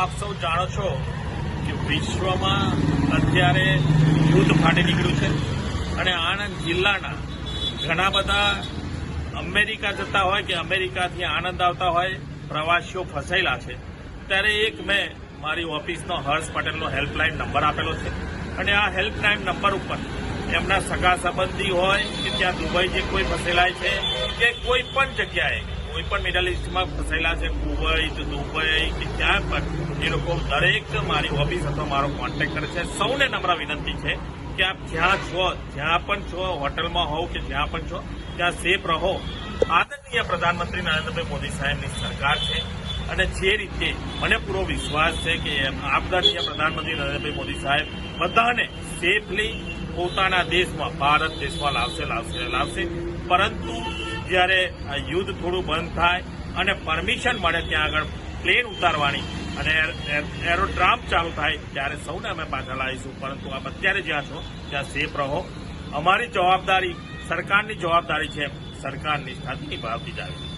આપ સૌ જાણો છો કે વિશ્વમાં અત્યારે યુદ્ધ ફાટી નીકળ્યું છે અને આણંદ જિલ્લાના ઘણા બધા અમેરિકા જતા હોય કે અમેરિકાથી આણંદ આવતા હોય પ્રવાસીઓ ફસાયેલા છે. ત્યારે એક મેં મારી ઓફિસનો હર્ષ પટેલનો હેલ્પલાઇન નંબર આપેલો છે અને આ હેલ્પલાઇન નંબર ઉપર એમના સગા સંબંધી હોય કે ત્યાં દુબઈ જે કોઈ ફસેલાય છે કે કોઈ પણ જગ્યાએ કોઈ પણ મિડલ ઇસ્ટમાં ફસાયેલા છે, કુવૈત, દુબઈ કે ત્યાં પણ એ લોકો દરેક મારી ઓફિસ અથવા મારો કોન્ટેક્ટ કરે છે. સૌને નમ્ર વિનંતી છે કે આપ જ્યાં છો, જ્યાં પણ છો, હોટલમાં હોવ કે જ્યાં પણ છો, ત્યાં સેફ રહો. આદરણીય પ્રધાનમંત્રી નરેન્દ્રભાઈ મોદી સાહેબની સરકાર છે અને જે રીતે મને પૂરો વિશ્વાસ છે કે આદરણીય પ્રધાનમંત્રી નરેન્દ્રભાઈ મોદી સાહેબ બધાને સેફલી પોતાના દેશમાં, ભારત દેશમાં લાવશે. પરંતુ જ્યારે આ યુદ્ધ થોડું બંધ થાય અને પરમિશન મળે ત્યાં આગળ પ્લેન ઉતારવાની અને એરોડ્રામ ચાલુ થાય ત્યારે સૌને અમે પાછા લાવીશું. પરંતુ આપ અત્યારે જ્યાં છો ત્યાં સેફ રહો. અમારી જવાબદારી, સરકારની જવાબદારી છે, સરકાર નિષ્ઠાથી નિભાવતી જાય.